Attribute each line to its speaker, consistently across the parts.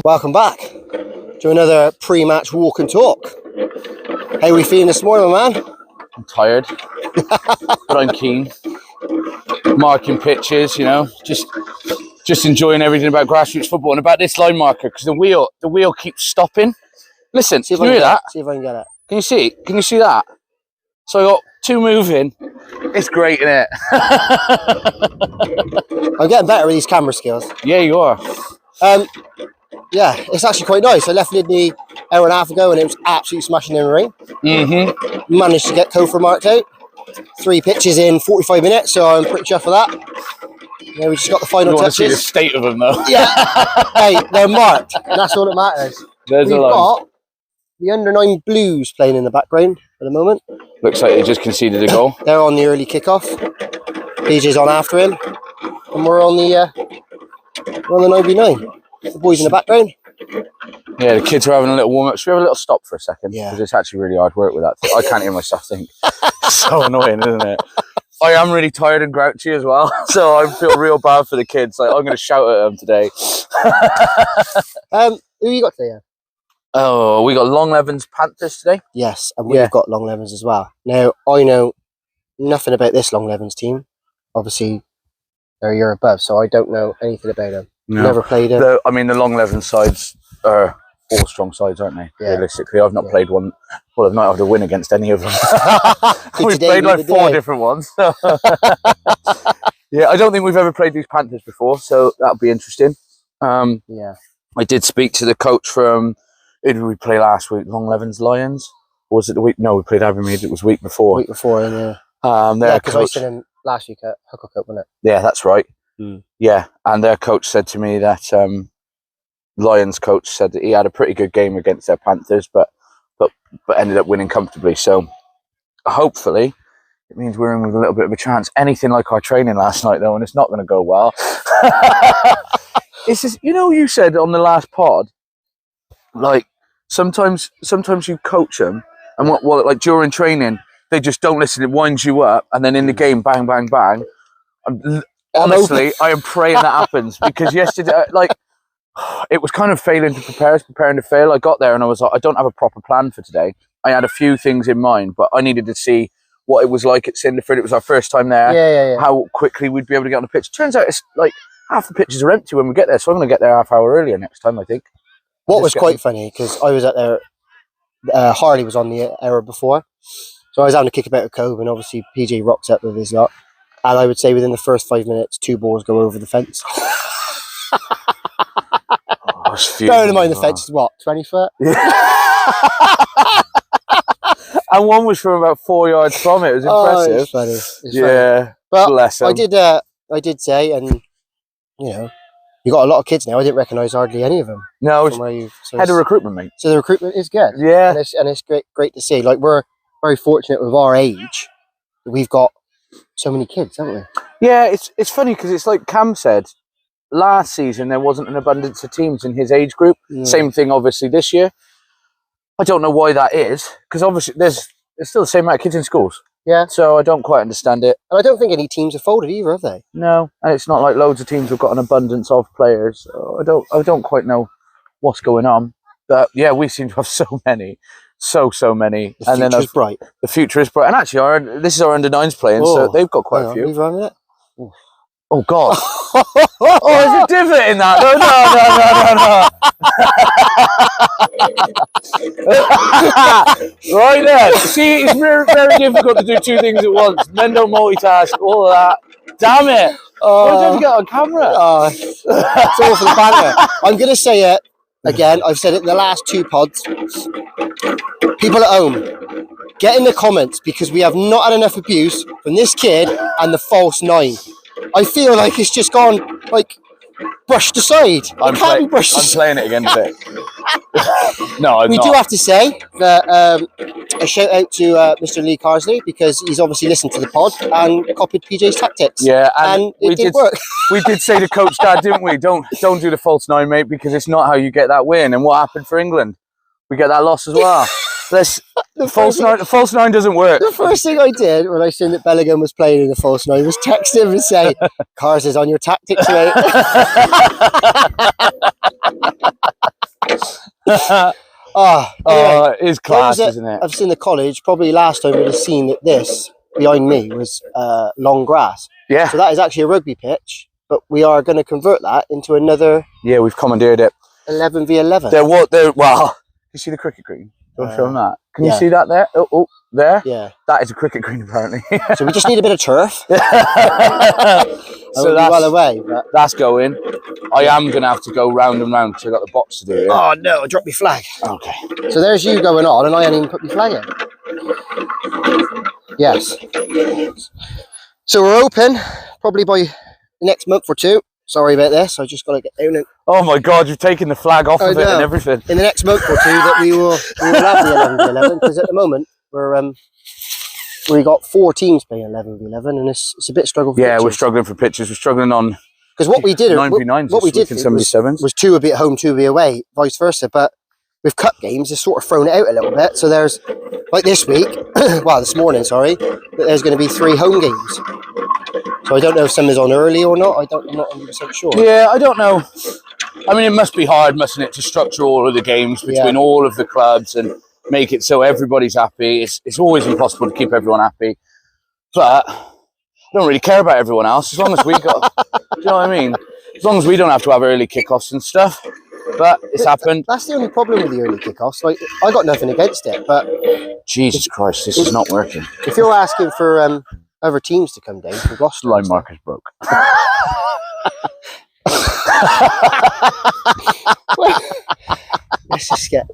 Speaker 1: Welcome back to another pre-match walk and talk. How are we feeling this morning, man?
Speaker 2: I'm tired, but I'm keen. Marking pitches, just enjoying everything about grassroots football and about this line marker because the wheel keeps stopping. Listen, can you hear that?
Speaker 1: See if I can get it.
Speaker 2: Can you see? Can you see that? So I got two moving. It's great, isn't it?
Speaker 1: I'm getting better with these camera skills.
Speaker 2: Yeah, you are.
Speaker 1: Yeah, it's actually quite nice. I left Lydney an hour and a half ago and it was absolutely smashing in the ring.
Speaker 2: Mm-hmm.
Speaker 1: Managed to get Kofor marked out. 3 pitches in 45 minutes, so I'm pretty chuffed with that. Yeah, we just got the final
Speaker 2: you
Speaker 1: touches.
Speaker 2: You want to see the state of them, though.
Speaker 1: Yeah. Hey, they're marked, and that's all that matters.
Speaker 2: We've
Speaker 1: got the under-9 Blues playing in the background at the moment.
Speaker 2: Looks like they just conceded a goal.
Speaker 1: They're on the early kickoff. PJ's on after him, and we're on the 9v9. The boys in the background.
Speaker 2: Yeah, the kids are having a little warm-up. Should we have a little stop for a second?
Speaker 1: Yeah.
Speaker 2: Because it's actually really hard work with that. I can't hear myself think. It's so annoying, isn't it? I am really tired and grouchy as well, so I feel real bad for the kids. Like, I'm going to shout at them today.
Speaker 1: Who you got today?
Speaker 2: Oh, we got Longlevens Panthers today.
Speaker 1: Yes, and we've got Longlevens as well. Now, I know nothing about this Longlevens team. Obviously, they're a year above, so I don't know anything about them.
Speaker 2: No.
Speaker 1: Never played them.
Speaker 2: The Longlevens sides are all strong sides, aren't they? Yeah. Realistically, I've not played one. Well, I've not had a win against any of them. We've played like 4 different ones. Yeah, I don't think we've ever played these Panthers before, so that'll be interesting. I did speak to the coach from, who did we play last week? Longlevens Lions? Or was it the week? No, we played Abermead. It was week before.
Speaker 1: Week before, yeah. Because I seen him last week at Huckle Cup, wasn't it?
Speaker 2: Yeah, that's right. Yeah, and their coach said to me that Lions coach said that he had a pretty good game against their Panthers, but ended up winning comfortably. So hopefully it means we're in with a little bit of a chance. Anything like our training last night, though, and it's not going to go well. It's just, you said on the last pod, like sometimes you coach them, and like during training they just don't listen. It winds you up, and then in the game, bang, bang, bang. Honestly, I am praying that happens because yesterday, it was kind of preparing to fail. I got there and I was like, I don't have a proper plan for today. I had a few things in mind, but I needed to see what it was like at Cinderford. It was our first time there.
Speaker 1: Yeah.
Speaker 2: How quickly we'd be able to get on the pitch. Turns out it's like half the pitches are empty when we get there, so I'm going to get there half hour earlier next time, I think.
Speaker 1: What was quite funny, because I was at there, Harley was on the hour before, so I was having a kick about with Cove, and obviously PJ rocks up with his lot. And I would say within the first 5 minutes, 2 balls go over the fence. Bearing in mind the fence is what, 20 foot?
Speaker 2: Yeah. And one was from about 4 yards from it. It was impressive.
Speaker 1: It's funny. It's
Speaker 2: funny.
Speaker 1: But
Speaker 2: bless him.
Speaker 1: I did say, and you got a lot of kids now. I didn't recognise hardly any of them.
Speaker 2: No, head of recruitment, mate.
Speaker 1: So the recruitment is good.
Speaker 2: Yeah,
Speaker 1: and it's great to see. Like, we're very fortunate with our age that we've got so many kids, haven't we?
Speaker 2: Yeah, it's funny because it's like Cam said, last season there wasn't an abundance of teams in his age group. Same thing obviously this year. I don't know why that is, because obviously there's still the same amount of kids in schools.
Speaker 1: Yeah.
Speaker 2: So I don't quite understand it.
Speaker 1: And I don't think any teams have folded either, have they?
Speaker 2: No, and it's not like loads of teams have got an abundance of players. So I don't quite know what's going on. But yeah, we seem to have so many. So many.
Speaker 1: The future is bright.
Speaker 2: The future is bright. And actually, this is our under-9s playing, so they've got quite a few.
Speaker 1: We've run it.
Speaker 2: Oh, God. There's a divot in that. No. Right then. See, it's very, very difficult to do 2 things at once. Men don't multitask, all of that. Damn it. Why did you get on camera?
Speaker 1: It's all for the banter. I'm going to say it again. I've said it in the last 2 pods. People at home, get in the comments, because we have not had enough abuse from this kid and the false 9. I feel like it's just gone, brushed aside. I'm
Speaker 2: playing it again today. No, I'm
Speaker 1: we
Speaker 2: not.
Speaker 1: do have to say that a shout out to Mr. Lee Carsley, because he's obviously listened to the pod and copied PJ's tactics.
Speaker 2: Yeah,
Speaker 1: and it did work.
Speaker 2: We did say to Coach Dad, didn't we? Don't do the false 9, mate, because it's not how you get that win. And what happened for England? We get that loss as well. The false 9 doesn't work.
Speaker 1: The first thing I did when I seen that Bellingham was playing in the false 9 was text him and say, Cars is on your tactics, mate. Anyway,
Speaker 2: It is class,
Speaker 1: those that
Speaker 2: isn't it?
Speaker 1: I've seen the college. Probably last time we'd have seen that this behind me was long grass.
Speaker 2: Yeah,
Speaker 1: So that is actually a rugby pitch, but we are going to convert that into another
Speaker 2: yeah, we've commandeered it.
Speaker 1: 11v11.
Speaker 2: Well, you see the cricket green? Do you want to film that? Can you
Speaker 1: yeah.
Speaker 2: see that there? Oh, there?
Speaker 1: Yeah.
Speaker 2: That is a cricket green, apparently.
Speaker 1: So we just need a bit of turf.
Speaker 2: So
Speaker 1: So
Speaker 2: that's,
Speaker 1: well away. But...
Speaker 2: that's going. I am going to have to go round and round because I've got the box to do here.
Speaker 1: Oh no, I dropped my flag.
Speaker 2: Okay.
Speaker 1: So there's you going on, and I hadn't even put my flag in. Yes. So we're open probably by next month or two. Sorry about this. I just got to get down and
Speaker 2: Oh my God, you've taken the flag off of it and everything.
Speaker 1: in the next month or two that we will have the 11v11, because at the moment we got 4 teams playing 11v11, and it's a bit struggle for
Speaker 2: Yeah, we're
Speaker 1: pitches.
Speaker 2: struggling for pitches. We're struggling on
Speaker 1: Because what we did
Speaker 2: 9v9s
Speaker 1: what we did
Speaker 2: in 77s.
Speaker 1: was 2 a bit home, 2 a bit away, vice versa. But with cup games, it's sort of thrown it out a little bit. So there's, like this week, well, this morning, sorry, that there's going to be 3 home games. So I don't know if some is on early or not. I'm not 100% sure.
Speaker 2: Yeah, I don't know. I mean, it must be hard, mustn't it, to structure all of the games between all of the clubs and make it so everybody's happy. It's always impossible to keep everyone happy. But I don't really care about everyone else as long as we got, do you know what I mean? As long as we don't have to have early kickoffs and stuff. But it's happened.
Speaker 1: That's the only problem with the early kickoffs. Like, I got nothing against it, but
Speaker 2: Jesus Christ, this is not working.
Speaker 1: if you're asking for other teams to come down from Gloucester,
Speaker 2: Line marker's broke.
Speaker 1: let's just get.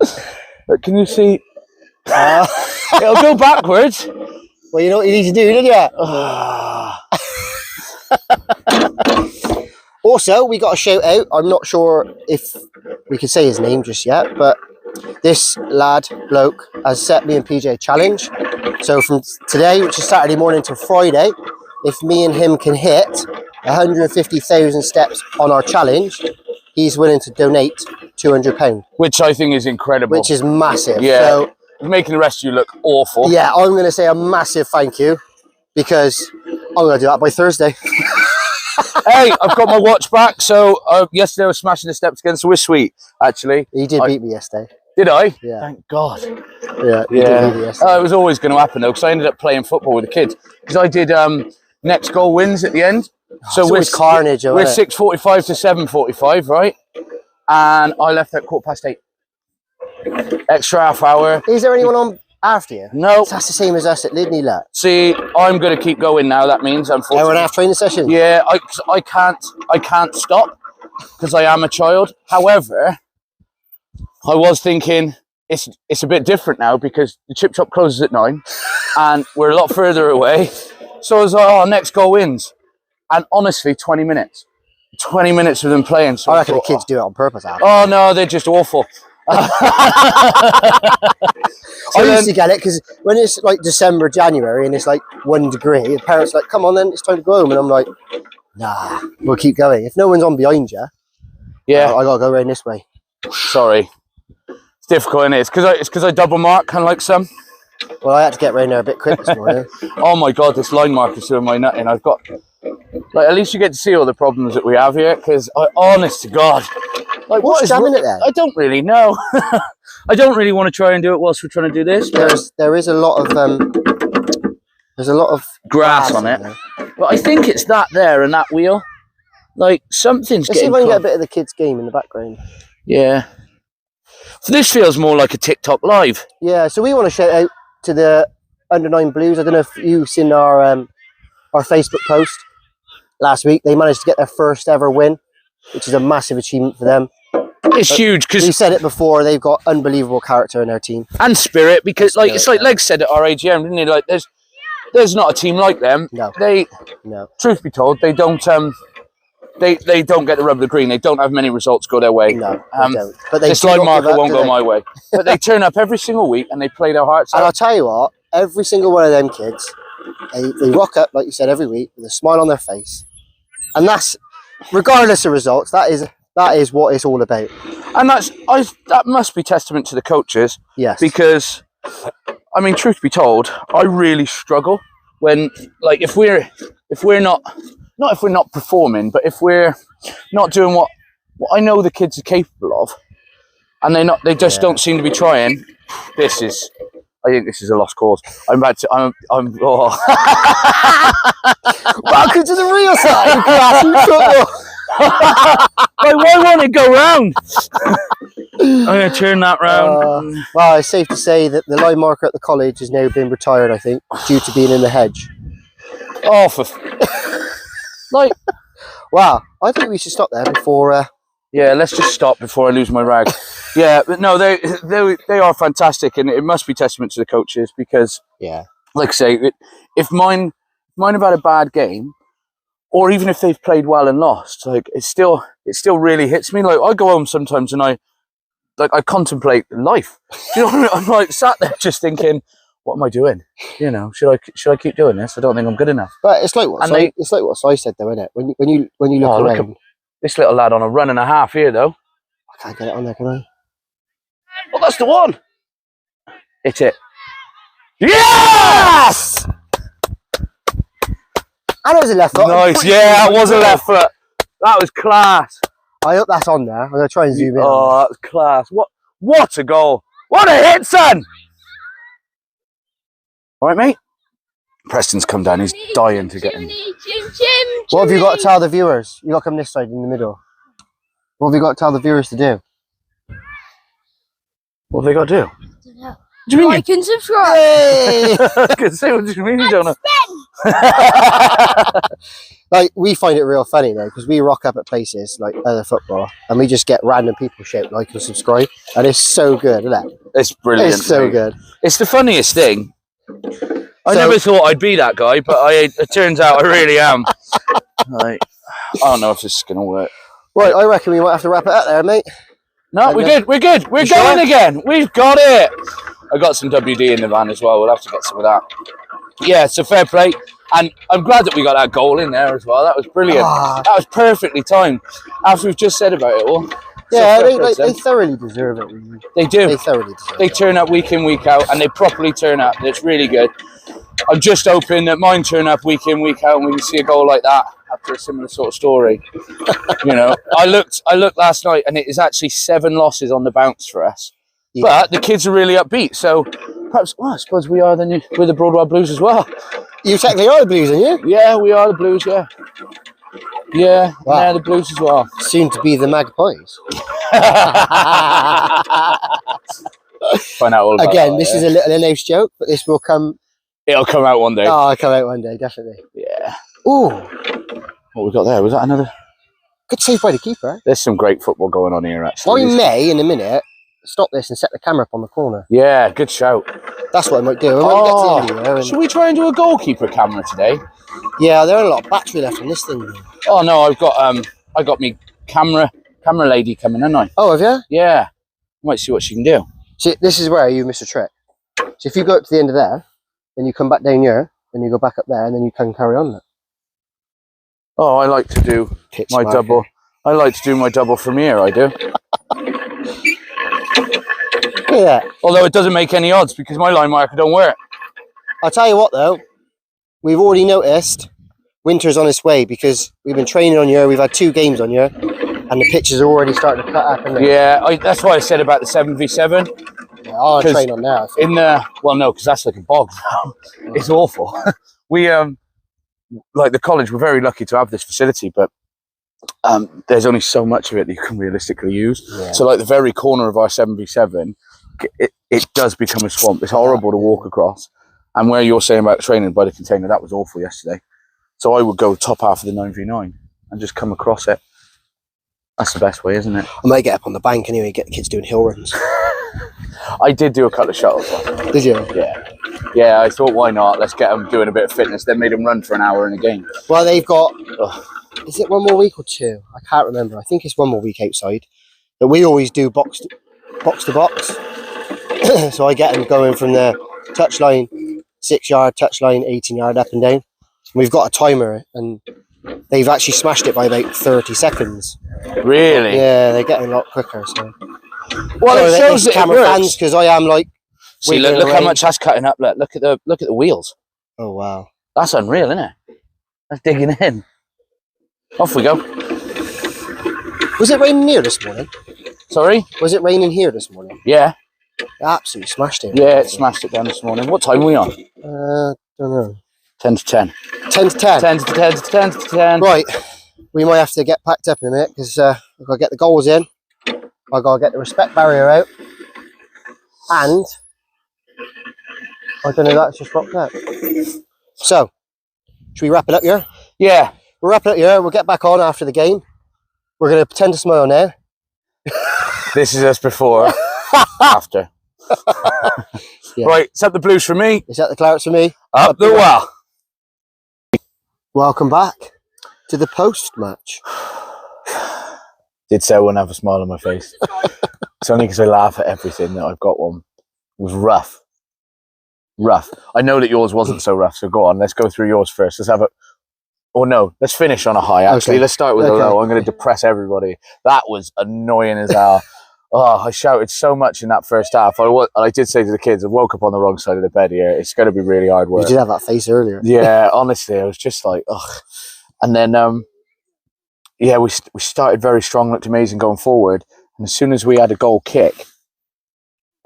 Speaker 2: But can you see?
Speaker 1: Uh,
Speaker 2: It'll go backwards.
Speaker 1: well, you know what you need to do, didn't you? Also, we got a shout out. I'm not sure if we can say his name just yet, but this bloke, has set me and PJ a challenge. So from today, which is Saturday morning till Friday, if me and him can hit 150,000 steps on our challenge, he's willing to donate £200,
Speaker 2: Which I think is incredible.
Speaker 1: which is massive.
Speaker 2: Yeah.
Speaker 1: So,
Speaker 2: Making the rest of you look awful.
Speaker 1: yeah, I'm going to say a massive thank you, because I'm going to do that by Thursday.
Speaker 2: Hey, I've got my watch back. So yesterday I was smashing the steps again, so we're sweet, actually.
Speaker 1: He did beat me yesterday.
Speaker 2: Did I?
Speaker 1: Yeah.
Speaker 2: Thank God.
Speaker 1: Yeah, he did beat me yesterday.
Speaker 2: It was always going to happen, though, because I ended up playing football with the kids. Because I did next goal wins at the end. So
Speaker 1: It's
Speaker 2: we're
Speaker 1: always carnage,
Speaker 2: We're
Speaker 1: isn't it?
Speaker 2: 6:45 to 7:45, right? And I left at 8:15. Extra half hour.
Speaker 1: Is there anyone on after you?
Speaker 2: No.
Speaker 1: That's the same as us at Lydney Lut.
Speaker 2: See, I'm going to keep going now. That means,
Speaker 1: Hour and a
Speaker 2: unfortunately.
Speaker 1: half training session.
Speaker 2: Yeah, I can't stop because I am a child. However, I was thinking it's a bit different now because the chip shop closes at 9 and we're a lot further away. So I was like, oh, next goal wins. And honestly, 20 minutes. 20 minutes of them playing. So
Speaker 1: I reckon the
Speaker 2: thought,
Speaker 1: kids do it on purpose. After.
Speaker 2: oh no, they're just awful.
Speaker 1: I used to get it because when it's like December, January, and it's like 1 degree, the parents are like, come on then, it's time to go home. And I'm like, nah, we'll keep going. If no one's on behind you,
Speaker 2: Yeah,
Speaker 1: I got to go around this way.
Speaker 2: sorry. It's difficult, isn't it? It's because I double mark, kind of like some.
Speaker 1: Well, I had to get around there a bit quick this morning.
Speaker 2: Oh my God, this line marker's doing my nutting. I've got, like, at least you get to see all the problems that we have here, because honest to God, like,
Speaker 1: What's jamming it there?
Speaker 2: I don't really know. I don't really want to try and do it whilst we're trying to do this. But
Speaker 1: There is a lot of
Speaker 2: grass on it.
Speaker 1: there.
Speaker 2: But I think it's that there and that wheel. Like, something's
Speaker 1: Let's see
Speaker 2: getting
Speaker 1: if I can get a
Speaker 2: caught.
Speaker 1: bit of the kids' game in the background.
Speaker 2: Yeah. So this feels more like a TikTok live.
Speaker 1: Yeah, so we want to shout out to the Under 9 Blues. I don't know if you've seen our Facebook post last week. They managed to get their first ever win, which is a massive achievement for them.
Speaker 2: It's huge
Speaker 1: We
Speaker 2: because
Speaker 1: said it before, they've got unbelievable character in their team.
Speaker 2: and spirit, because like
Speaker 1: Spirit,
Speaker 2: it's like
Speaker 1: yeah.
Speaker 2: Legs said at our AGM, didn't he? Like there's not a team like them.
Speaker 1: No.
Speaker 2: They,
Speaker 1: No.
Speaker 2: truth be told, they don't they don't get the rub of the green. They don't have many results go their way.
Speaker 1: No, they don't. But they
Speaker 2: This
Speaker 1: do
Speaker 2: line
Speaker 1: not give
Speaker 2: marker
Speaker 1: up,
Speaker 2: won't
Speaker 1: do
Speaker 2: go
Speaker 1: they?
Speaker 2: my way. But they turn up every single week and they play their hearts
Speaker 1: And I'll
Speaker 2: out.
Speaker 1: tell you what, every single one of them kids, they rock up, like you said, every week with a smile on their face. And that's, regardless of results, that is what it's all about.
Speaker 2: And that must be testament to the coaches,
Speaker 1: Yes.
Speaker 2: because I mean, truth be told, I really struggle when, like, if we're not if we're not performing, but if we're not doing what I know the kids are capable of, and they just don't seem to be trying. I think this is a lost cause. I'm oh.
Speaker 1: Welcome to the real side of grassroots football.
Speaker 2: Why won't it go round? I'm going to turn that round.
Speaker 1: Well, it's safe to say that the line marker at the college has now been retired, I think, due to being in the hedge.
Speaker 2: Oh, like,
Speaker 1: wow, I think we should stop there before...
Speaker 2: Yeah, let's just stop before I lose my rag. Yeah, but no, they are fantastic, and it must be testament to the coaches because,
Speaker 1: yeah,
Speaker 2: like I say, if mine have had a bad game, or even if they've played well and lost, like it still really hits me. Like I go home sometimes and I contemplate life. Do you know what I mean? I'm like sat there just thinking, what am I doing? You know, should I keep doing this? I don't think I'm good enough.
Speaker 1: But it's like what Si said, though, isn't it? When you look around.
Speaker 2: Look, this little lad on a run and a half here, though.
Speaker 1: I can't get it on there, can I?
Speaker 2: Oh, that's the one. Hit it. Yes!
Speaker 1: And it was a left foot.
Speaker 2: Nice. Yeah, that was a left foot. That was class.
Speaker 1: I hope that's on there. I'm going to try and zoom in.
Speaker 2: Oh, that was class. What a goal. What a hit, son. All right, mate. Preston's come down. He's dying to get in.
Speaker 1: What have you got to tell the viewers? You got to come this side in the middle. What have you got to tell the viewers to do?
Speaker 2: What have they got to do?
Speaker 3: What
Speaker 2: do you mean?
Speaker 3: Like and subscribe.
Speaker 1: Hey!
Speaker 2: I was going to say, what do you mean you don't know?
Speaker 1: Like, we find it real funny though, because we rock up at places like other football and we just get random people shout like and subscribe, and it's so good, isn't it?
Speaker 2: It's brilliant.
Speaker 1: It's so good.
Speaker 2: It's the funniest thing. I never thought I'd be that guy, but it turns out I really am. Like, I don't know if this is going to work.
Speaker 1: Right, I reckon we might have to wrap it up there, mate.
Speaker 2: No, we're good. We're good. We're going again. We've got it. I got some WD in the van as well. We'll have to get some of that. Yeah, so fair play. And I'm glad that we got that goal in there as well. That was brilliant. That was perfectly timed. After we've just said about it all.
Speaker 1: Yeah, they thoroughly deserve it.
Speaker 2: They do.
Speaker 1: They thoroughly deserve it.
Speaker 2: They turn up week in, week out, and they properly turn up. It's really good. I'm just hoping that mine turn up week in, week out, and we can see a goal like that after a similar sort of story. You know, I looked last night, and it is actually 7 losses on the bounce for us. Yeah. But the kids are really upbeat, so perhaps, well, I suppose we're the Broadwell Blues as well.
Speaker 1: You technically are the Blues, aren't you?
Speaker 2: Yeah, we are the Blues, yeah. Yeah, wow. Yeah, the Blues as well.
Speaker 1: Soon to be the Magpies.
Speaker 2: Find out all about
Speaker 1: again,
Speaker 2: that,
Speaker 1: this is a little in-house joke, but this will come...
Speaker 2: It'll come out one day.
Speaker 1: Oh, it'll come out one day, definitely.
Speaker 2: Yeah.
Speaker 1: Ooh.
Speaker 2: What we got there? Was that another?
Speaker 1: Good save by the keeper.
Speaker 2: There's some great football going on here, actually.
Speaker 1: I may, in a minute, stop this and set the camera up on the corner.
Speaker 2: Yeah, good shout.
Speaker 1: That's what I might do. I might get to the
Speaker 2: should we try and do a goalkeeper camera today?
Speaker 1: Yeah, there are a lot of battery left on this thing.
Speaker 2: Oh no, I got me camera lady coming, haven't I?
Speaker 1: Oh, have you?
Speaker 2: Yeah. Might see what she can do.
Speaker 1: See, this is where you miss a trick. So if you go up to the end of there, then you come back down here, then you go back up there, and then you can carry on.
Speaker 2: Oh, I like to do my double. I like to do my double from here, I do.
Speaker 1: Yeah.
Speaker 2: Although it doesn't make any odds because my line marker don't work.
Speaker 1: I'll tell you what though, we've already noticed winter's on its way because we've been training on here, we've had 2 games on here, and the pitches are already starting to cut up.
Speaker 2: Yeah, that's why I said about the 7v7.
Speaker 1: Yeah, I'll train on now. So.
Speaker 2: Well, no, because that's like a bog now. It's awful. We, like the college, we're very lucky to have this facility, but there's only so much of it that you can realistically use. Yeah. So like the very corner of our 7v7, it does become a swamp. It's horrible to walk across. And where you're saying about training by the container, that was awful yesterday. So I would go top half of the 9v9 and just come across it. That's the best way, isn't it?
Speaker 1: I might get up on the bank anyway, get the kids doing hill runs.
Speaker 2: I did do a couple of shuttles.
Speaker 1: Did you?
Speaker 2: Yeah. Yeah, I thought, why not? Let's get them doing a bit of fitness. Then made them run for an hour in a game.
Speaker 1: Well, they've got... Is it 1 more week or 2? I can't remember. I think it's 1 more week outside. But we always do box to box. So I get them going from the touchline, 6-yard, touchline, 18-yard, up and down. We've got a timer, and they've actually smashed it by about 30 seconds.
Speaker 2: Really?
Speaker 1: Yeah, they're getting a lot quicker. So.
Speaker 2: Well, it shows that
Speaker 1: camera fans because I am like.
Speaker 2: See, look how much that's cutting up. Look at the wheels.
Speaker 1: Oh wow,
Speaker 2: that's unreal, isn't it? That's digging in. Off we go.
Speaker 1: Was it raining here this morning?
Speaker 2: Sorry?
Speaker 1: Was it raining here this morning?
Speaker 2: Yeah.
Speaker 1: It absolutely smashed it.
Speaker 2: Yeah, it smashed it down this morning. What time are we on?
Speaker 1: Don't know.
Speaker 2: 10 to 10.
Speaker 1: 10 to 10.
Speaker 2: 10 to 10 to 10 to 10.
Speaker 1: Right. We might have to get packed up in a minute because I've got to get the goals in. I've got to get the respect barrier out. And I don't know, that's just rocked out. So, should we wrap it up here?
Speaker 2: Yeah.
Speaker 1: We'll wrap it up here. We'll get back on after the game. We're going to pretend to smile now.
Speaker 2: This is us before, after.
Speaker 1: Yeah.
Speaker 2: Right, set the blues for me.
Speaker 1: Is that the clarets for me?
Speaker 2: Up the well.
Speaker 1: Welcome back to the post-match.
Speaker 2: Did say I wouldn't have a smile on my face. It's only because I laugh at everything that I've got one. It was rough. Rough. I know that yours wasn't so rough, so go on. Let's go through yours first. Let's have a... Or no, let's finish on a high, actually.
Speaker 1: Okay.
Speaker 2: Let's start with a
Speaker 1: Okay.
Speaker 2: low. I'm going to depress everybody. That was annoying as hell. Oh, I shouted so much in that first half. I did say to the kids, I woke up on the wrong side of the bed here. It's going to be really hard
Speaker 1: You
Speaker 2: work.
Speaker 1: did have that face earlier.
Speaker 2: Yeah, honestly, I was just like, ugh. And then, yeah, we started very strong, looked amazing going forward. And as soon as we had a goal kick,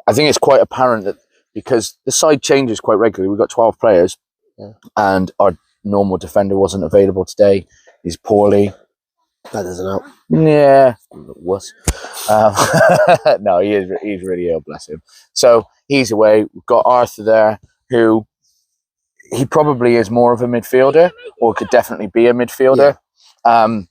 Speaker 2: I think it's quite apparent that because the side changes quite regularly, we've got 12 players,
Speaker 1: Yeah.
Speaker 2: and our normal defender wasn't available today. He's poorly.
Speaker 1: That doesn't help.
Speaker 2: Yeah, wuss. No, he's really ill, bless him. So he's away. We've got Arthur there, who he probably is more of a midfielder, or could definitely be a midfielder. And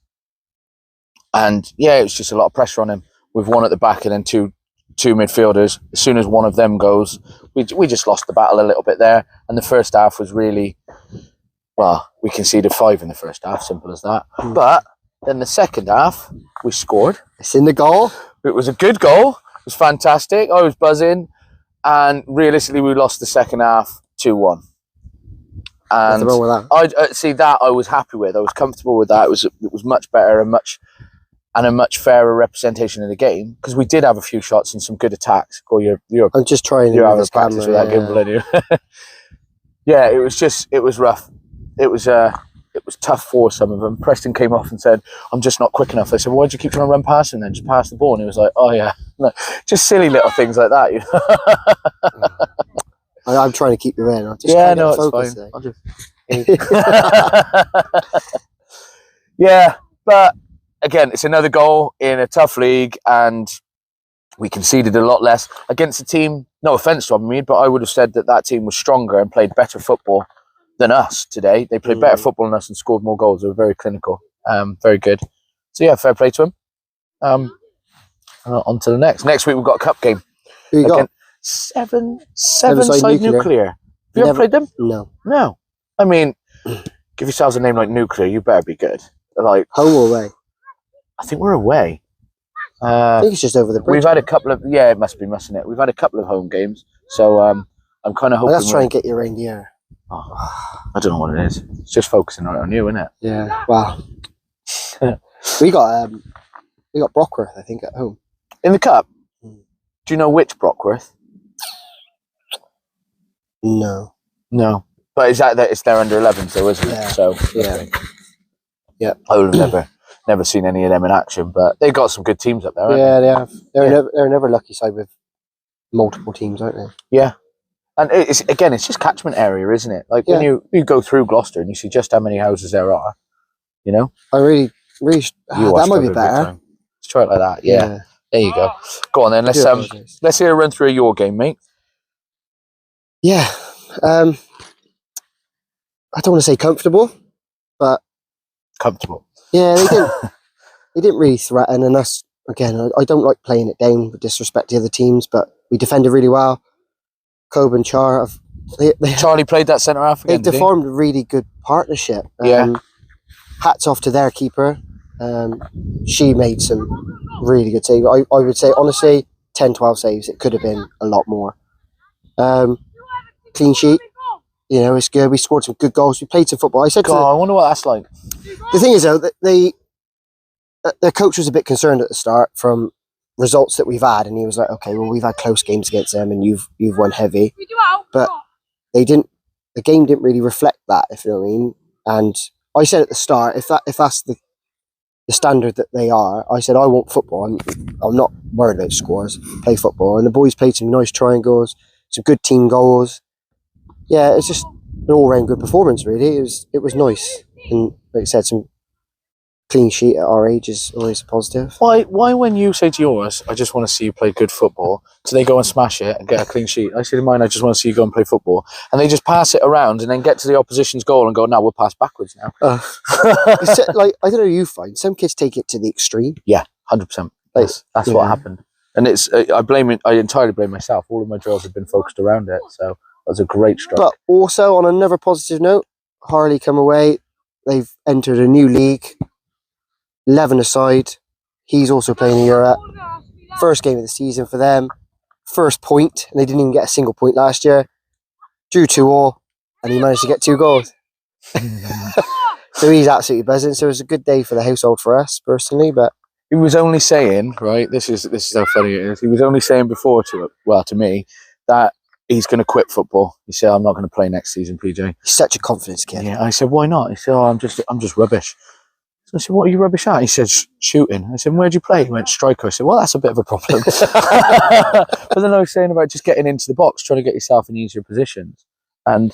Speaker 2: yeah, it was just a lot of pressure on him with one at the back and then two midfielders. As soon as one of them goes, we just lost the battle a little bit there. And the first half was really, well, we conceded 5 in the first half, simple as that. But then the second half, we scored.
Speaker 1: It's in the goal.
Speaker 2: It was a good goal. It was fantastic. I was buzzing. And realistically, we lost the second half 2-1. And
Speaker 1: Nothing wrong with that.
Speaker 2: I see that I was happy with. I was comfortable with that. It was much better and a much fairer representation of the game, because we did have a few shots and some good attacks. Or you're
Speaker 1: I'm just trying to
Speaker 2: having
Speaker 1: move this
Speaker 2: practice
Speaker 1: camera.
Speaker 2: with that gimbal, aren't you? Yeah, it was rough. It was tough for some of them. Preston came off and said, "I'm just not quick enough." I said, "Why do you keep trying to run past him then? Just pass the ball." And he was like, "Oh yeah," no, just silly little things like that. You know?
Speaker 1: I'm trying to keep you in. I'm just
Speaker 2: Yeah,
Speaker 1: trying to
Speaker 2: no,
Speaker 1: get
Speaker 2: it's
Speaker 1: focus
Speaker 2: fine.
Speaker 1: today.
Speaker 2: I'll just... Yeah, but again, it's another goal in a tough league, and we conceded a lot less against a team. No offense to Mead, but I would have said that team was stronger and played better football than us today. They played better football than us and scored more goals. They were very clinical, very good. So yeah, fair play to them. On to the next. Next week we've got a cup game.
Speaker 1: Who you got?
Speaker 2: Again, Seven-side Nuclear. Have you ever played them?
Speaker 1: No.
Speaker 2: No. I mean, give yourselves a name like Nuclear, you better be good. Like,
Speaker 1: Home or away?
Speaker 2: I think we're away.
Speaker 1: I think it's just over the bridge.
Speaker 2: We've had a couple of, yeah, it must be, mustn't it? We've had a couple of home games, so I'm kind of hoping.
Speaker 1: Let's try and get you around here.
Speaker 2: I don't know what it is. It's just focusing on you, isn't it?
Speaker 1: Yeah. Wow. we got Brockworth, I think, at home.
Speaker 2: In the cup. Do you know which Brockworth?
Speaker 1: No.
Speaker 2: No, but is that it's their under 11s though, isn't it?
Speaker 1: Yeah.
Speaker 2: So
Speaker 1: Yeah. Yeah.
Speaker 2: I would have never seen any of them in action, but they've got some good teams up there. Haven't
Speaker 1: Yeah, they have. They're
Speaker 2: Yeah.
Speaker 1: never lucky side with multiple teams, aren't they?
Speaker 2: they? Yeah. And it's just catchment area, isn't it? Like when you go through Gloucester and you see just how many houses there are, you know.
Speaker 1: I really,
Speaker 2: You
Speaker 1: that
Speaker 2: watched
Speaker 1: might
Speaker 2: over
Speaker 1: be
Speaker 2: a big
Speaker 1: better.
Speaker 2: time. Let's try it like that. Yeah. There you go. Go on then.
Speaker 1: I do apologise.
Speaker 2: Let's hear a run through your game, mate.
Speaker 1: Yeah. I don't want to say comfortable, but
Speaker 2: Comfortable.
Speaker 1: yeah, they didn't really threaten. And us again, I don't like playing it down with disrespect to the other teams, but we defended really well. Cobb and Char,
Speaker 2: Charlie played that centre half again.
Speaker 1: they've
Speaker 2: Did he?
Speaker 1: formed a really good partnership.
Speaker 2: Yeah.
Speaker 1: Hats off to their keeper. She made some really good saves. I would say, honestly, 10, 12 saves. It could have been a lot more. Clean sheet. You know, it's good. We scored some good goals. We played some football. I said to
Speaker 2: God, I wonder what that's like.
Speaker 1: the thing is, though, that their coach was a bit concerned at the start from results that we've had, and he was like, "Okay, well, we've had close games against them, and you've won heavy." But they didn't. The game didn't really reflect that, if you know what I mean. And I said at the start, if that's the the standard that they are, I said I want football. I'm not worried about scores. Play football, and the boys played some nice triangles, some good team goals. Yeah, it's just an all-round good performance. Really, it was nice, and like I said, some clean sheet at our age is always a positive.
Speaker 2: Why when you say to yours, I just want to see you play good football, so they go and smash it and get a clean sheet? I say to mine, I just want to see you go and play football, and they just pass it around and then get to the opposition's goal and go, "Now we'll pass backwards now."
Speaker 1: Like, I don't know, you find some kids take it to the extreme.
Speaker 2: Yeah, 100%. That's what happened, and it's I entirely blame myself. All of my drills have been focused around it, so that was a great strike.
Speaker 1: But also on another positive note, Harley come away. They've entered a new league. 11 aside. He's also playing in Europe. First game of the season for them. First point, and they didn't even get a single point last year. Drew 2-2, and he managed to get 2 goals. So he's absolutely buzzing. So it was a good day for the household for us personally. But
Speaker 2: he was only saying, right? This is how funny it is. He was only saying before to me that he's going to quit football. He said, "I'm not going to play next season, PJ."
Speaker 1: He's such a confidence kid.
Speaker 2: Yeah, I said, "Why not?" He said, "Oh, I'm just rubbish." So I said, "What are you rubbish at?" He said, "Shooting." I said, "Where'd you play?" He went, "Striker." I said, "Well, that's a bit of a problem." But then I was saying about just getting into the box, trying to get yourself in easier positions, and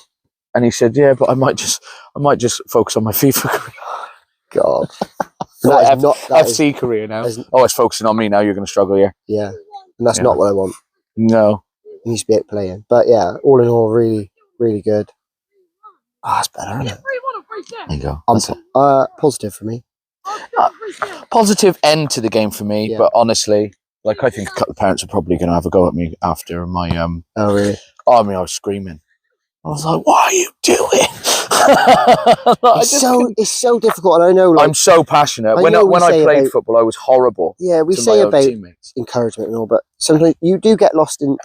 Speaker 2: he said, "Yeah, but I might just focus on my FIFA career."
Speaker 1: God,
Speaker 2: FC career now. Oh, it's focusing on me now. You're going to struggle here.
Speaker 1: Yeah, and that's not what I want.
Speaker 2: No,
Speaker 1: he needs to be out playing. But yeah, all in all, really, really good. That's better, isn't it?
Speaker 2: There you go.
Speaker 1: Positive for me.
Speaker 2: Positive end to the game for me,
Speaker 1: Yeah.
Speaker 2: but honestly, like I think a couple of parents are probably going to have a go at me after my
Speaker 1: Oh really?
Speaker 2: I mean, I was screaming. I was like, "What are you doing?"
Speaker 1: It's so difficult, and I know. Like,
Speaker 2: I'm so passionate.
Speaker 1: I
Speaker 2: When
Speaker 1: know we
Speaker 2: I
Speaker 1: say
Speaker 2: played
Speaker 1: about-
Speaker 2: football, I was horrible.
Speaker 1: Yeah, we
Speaker 2: to
Speaker 1: say
Speaker 2: my old
Speaker 1: about
Speaker 2: teammates.
Speaker 1: encouragement and all, but sometimes you do get lost in.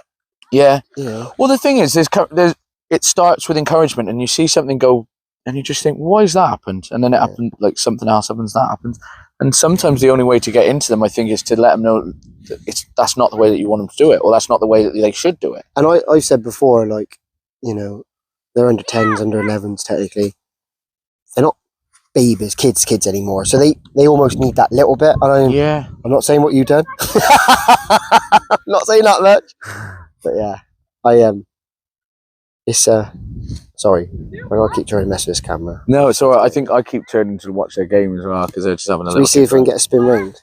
Speaker 2: Yeah.
Speaker 1: You know.
Speaker 2: Well, the thing is, it starts with encouragement, and you see something go, and you just think, "Why has that happened?" And then it happened, like something else happens, that happens. And sometimes the only way to get into them, I think, is to let them know that that's not the way that you want them to do it, or that's not the way that they should do it.
Speaker 1: And I've said before, like, you know, they're under 10s, under 11s technically. They're not babies, kids anymore. So they almost need that little bit. And I'm not saying what you've done. I'm not saying that much. But yeah, I it's sorry, I gotta keep trying to mess with this camera.
Speaker 2: No, it's all right. I think I keep turning to watch their game as well because they're just having a
Speaker 1: So
Speaker 2: little.
Speaker 1: we see if we can get a spin round.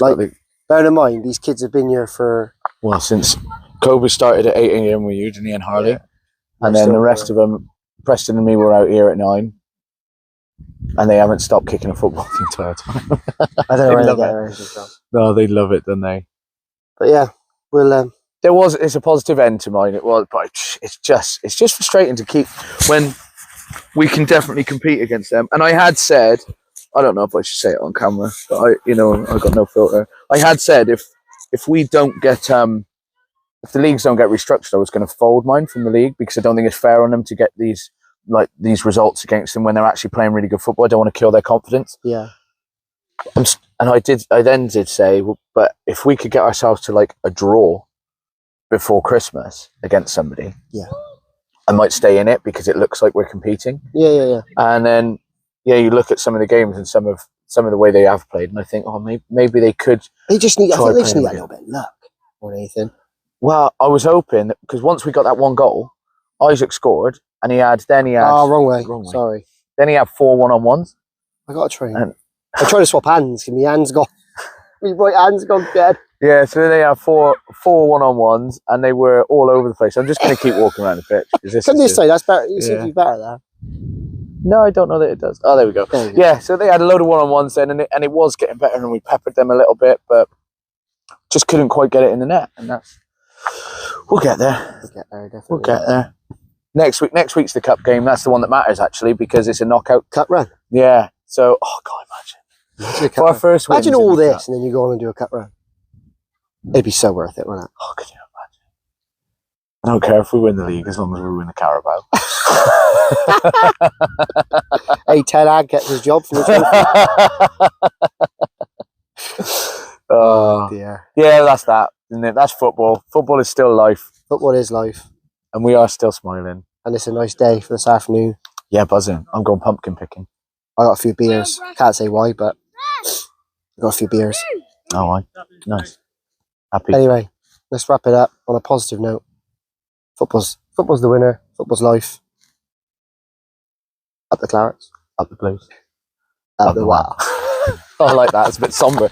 Speaker 1: Like, bear in mind, these kids have been here for
Speaker 2: since Kobe started at 8 a.m. with you, didn't he, and Harley?
Speaker 1: Yeah.
Speaker 2: And then the rest of them, Preston and me, were out here at 9. And they haven't stopped kicking a football the entire time.
Speaker 1: I don't know where they
Speaker 2: love
Speaker 1: get
Speaker 2: it.
Speaker 1: their energy from.
Speaker 2: No, they love it, don't they?
Speaker 1: But yeah, we'll
Speaker 2: It's a positive end to mine. It was, but it's just frustrating to keep when we can definitely compete against them. And I had said, I don't know if I should say it on camera, but I got no filter. I had said if we don't get if the leagues don't get restructured, I was going to fold mine from the league because I don't think it's fair on them to get these results against them when they're actually playing really good football. I don't want to kill their confidence.
Speaker 1: yeah.
Speaker 2: And I then did say, well, but if we could get ourselves to like a draw before Christmas against somebody, I might stay in it because it looks like we're competing.
Speaker 1: Yeah.
Speaker 2: And then, you look at some of the games and some of the way they have played, and I think, maybe they could.
Speaker 1: They just need. I think they just need
Speaker 2: playing
Speaker 1: a little bit of luck or anything.
Speaker 2: Well, I was hoping because once we got that one goal, Isaac scored, and he had.
Speaker 1: Oh, wrong way. Sorry.
Speaker 2: Then he had 4 1-on-1s.
Speaker 1: I got to try.
Speaker 2: And
Speaker 1: I tried to swap hands. My hands got. My right hand's gone dead.
Speaker 2: Yeah, so they have 4 1-on-1s, and they were all over the place. I'm just going to keep walking around the pitch.
Speaker 1: Come this side. That's better. You seem to be better there.
Speaker 2: No, I don't know that it does. Oh, there we go. Yeah, so they had a load of 1-on-1s then, and it was getting better, and we peppered them a little bit, but just couldn't quite get it in the net, and we'll get there.
Speaker 1: We'll get there, definitely.
Speaker 2: We'll get there. Next week's the cup game. That's the one that matters actually because it's a knockout
Speaker 1: cup run.
Speaker 2: Yeah. So, God, imagine for our first win.
Speaker 1: Imagine all this, and then you go on and do a cup run. It'd be so worth it, wouldn't it?
Speaker 2: Oh, could you imagine? I don't care if we win the league as long as we win the Carabao.
Speaker 1: Hey, Ted Ag gets his job from the
Speaker 2: Oh
Speaker 1: dear.
Speaker 2: Yeah, that's that, isn't it? That's football. Football is still life.
Speaker 1: Football is life.
Speaker 2: And we are still smiling.
Speaker 1: And it's a nice day for this afternoon.
Speaker 2: Yeah, buzzing. I'm going pumpkin picking.
Speaker 1: I got a few beers. Can't say why, but Got a few beers.
Speaker 3: Oh, nice. Happy.
Speaker 1: Anyway, let's wrap it up on a positive note. Football's the winner. Football's life. Up the Clarets.
Speaker 3: Up the Blues.
Speaker 1: Up the wow.
Speaker 3: I like that. It's a bit somber.